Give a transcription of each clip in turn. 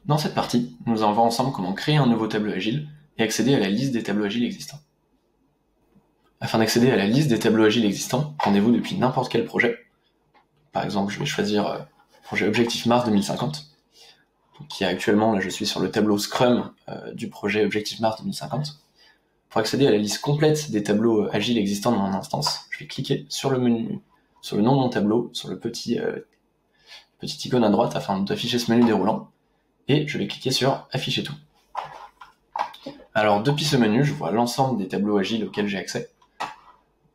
Dans cette partie, nous allons voir ensemble comment créer un nouveau tableau agile et accéder à la liste des tableaux agiles existants. Afin d'accéder à la liste des tableaux agiles existants, rendez-vous depuis n'importe quel projet. Par exemple, je vais choisir le projet Objectif Mars 2050, qui est actuellement, là je suis sur le tableau Scrum du projet Objectif Mars 2050. Pour accéder à la liste complète des tableaux agiles existants dans mon instance, je vais cliquer sur le menu, sur le nom de mon tableau, sur le petit icône à droite afin d'afficher ce menu déroulant, et je vais cliquer sur Afficher tout. Alors depuis ce menu, je vois l'ensemble des tableaux agiles auxquels j'ai accès.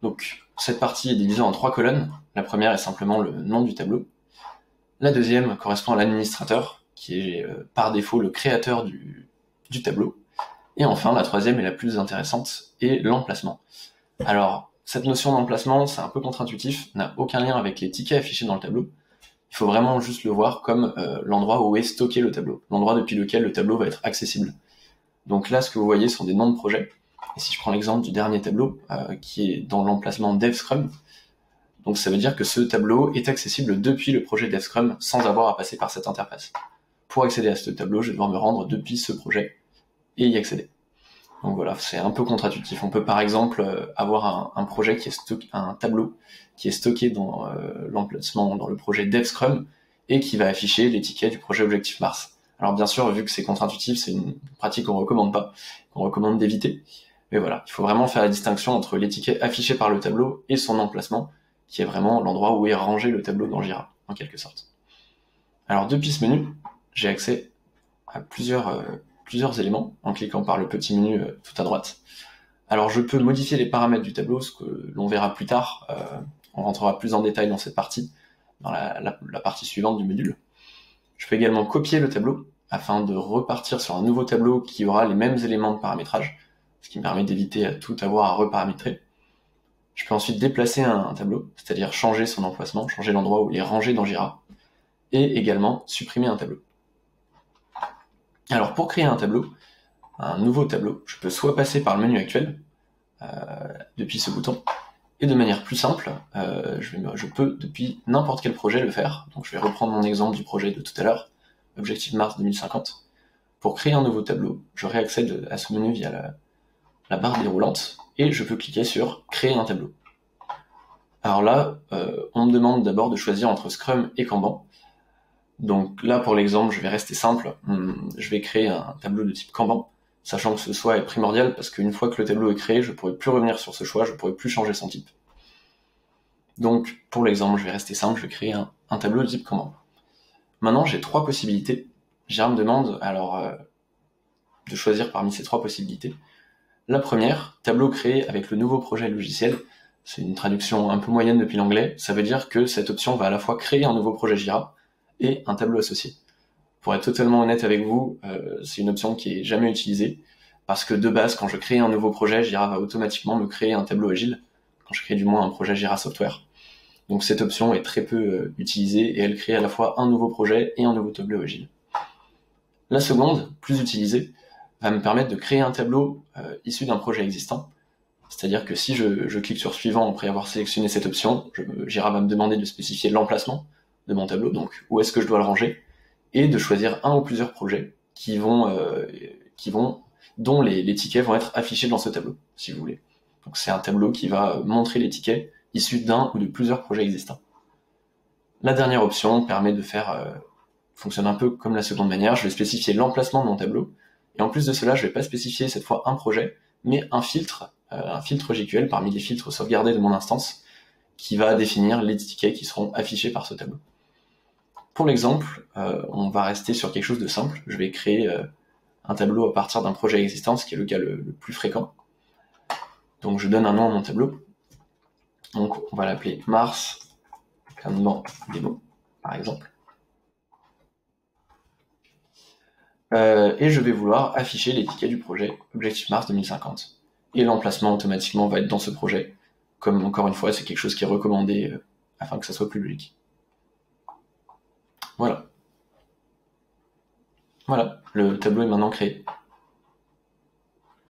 Donc cette partie est divisée en 3 colonnes. La première est simplement le nom du tableau. La deuxième correspond à l'administrateur, qui est par défaut le créateur du tableau. Et enfin, la troisième est la plus intéressante, et l'emplacement. Alors, cette notion d'emplacement, c'est un peu contre-intuitif, n'a aucun lien avec les tickets affichés dans le tableau. Il faut vraiment juste le voir comme l'endroit où est stocké le tableau, l'endroit depuis lequel le tableau va être accessible. Donc là, ce que vous voyez sont des noms de projets. Et si je prends l'exemple du dernier tableau, qui est dans l'emplacement DevScrum, donc ça veut dire que ce tableau est accessible depuis le projet DevScrum sans avoir à passer par cette interface. Pour accéder à ce tableau, je vais devoir me rendre depuis ce projet et y accéder. Donc voilà, c'est un peu contre-intuitif. On peut par exemple avoir un projet qui est stocké, un tableau qui est stocké dans l'emplacement, dans le projet DevScrum, et qui va afficher les tickets du projet Objectif Mars. Alors bien sûr, vu que c'est contre-intuitif, c'est une pratique qu'on recommande pas, qu'on recommande d'éviter. Mais voilà, il faut vraiment faire la distinction entre les tickets affichés par le tableau et son emplacement, qui est vraiment l'endroit où est rangé le tableau dans Jira, en quelque sorte. Alors depuis ce menu, j'ai accès à plusieurs éléments en cliquant par le petit menu tout à droite. Alors je peux modifier les paramètres du tableau, ce que l'on verra plus tard, on rentrera plus en détail dans cette partie, dans la partie suivante du module. Je peux également copier le tableau afin de repartir sur un nouveau tableau qui aura les mêmes éléments de paramétrage, ce qui me permet d'éviter à tout avoir à reparamétrer. Je peux ensuite déplacer un tableau, c'est-à-dire changer son emplacement, changer l'endroit où il est rangé dans Jira, et également supprimer un tableau. Alors pour créer un nouveau tableau, je peux soit passer par le menu actuel, depuis ce bouton, et de manière plus simple, je peux depuis n'importe quel projet le faire. Donc je vais reprendre mon exemple du projet de tout à l'heure, Objectif Mars 2050. Pour créer un nouveau tableau, je réaccède à ce menu via la barre déroulante, et je peux cliquer sur Créer un tableau. Alors là, on me demande d'abord de choisir entre Scrum et Kanban. Donc là, pour l'exemple, je vais rester simple. Je vais créer un tableau de type Kanban, sachant que ce choix est primordial parce qu'une fois que le tableau est créé, je ne pourrai plus revenir sur ce choix, je ne pourrai plus changer son type. Donc pour l'exemple, je vais rester simple, je vais créer un tableau de type Kanban. Maintenant, j'ai 3 possibilités. Jira me demande alors de choisir parmi ces 3 possibilités. La première, tableau créé avec le nouveau projet logiciel. C'est une traduction un peu moyenne depuis l'anglais. Ça veut dire que cette option va à la fois créer un nouveau projet Jira et un tableau associé. Pour être totalement honnête avec vous, c'est une option qui est jamais utilisée, parce que de base, quand je crée un nouveau projet, Jira va automatiquement me créer un tableau agile, quand je crée du moins un projet Jira Software. Donc cette option est très peu utilisée, et elle crée à la fois un nouveau projet et un nouveau tableau agile. La seconde, plus utilisée, va me permettre de créer un tableau issu d'un projet existant. C'est-à-dire que si je clique sur suivant après avoir sélectionné cette option, Jira va me demander de spécifier l'emplacement de mon tableau, donc où est-ce que je dois le ranger, et de choisir un ou plusieurs projets dont les tickets vont être affichés dans ce tableau, si vous voulez. Donc c'est un tableau qui va montrer les tickets issus d'un ou de plusieurs projets existants. La dernière option permet de fonctionne un peu comme la seconde manière. Je vais spécifier l'emplacement de mon tableau, et en plus de cela, je vais pas spécifier cette fois un projet, mais un filtre JQL parmi les filtres sauvegardés de mon instance, qui va définir les tickets qui seront affichés par ce tableau. Pour l'exemple, on va rester sur quelque chose de simple. Je vais créer un tableau à partir d'un projet existant, ce qui est le cas le plus fréquent. Donc je donne un nom à mon tableau. Donc on va l'appeler Mars Kanban Demo, par exemple. Et je vais vouloir afficher les tickets du projet Objectif Mars 2050. Et l'emplacement automatiquement va être dans ce projet. Comme encore une fois, c'est quelque chose qui est recommandé afin que ça soit plus logique. Voilà. Voilà, le tableau est maintenant créé.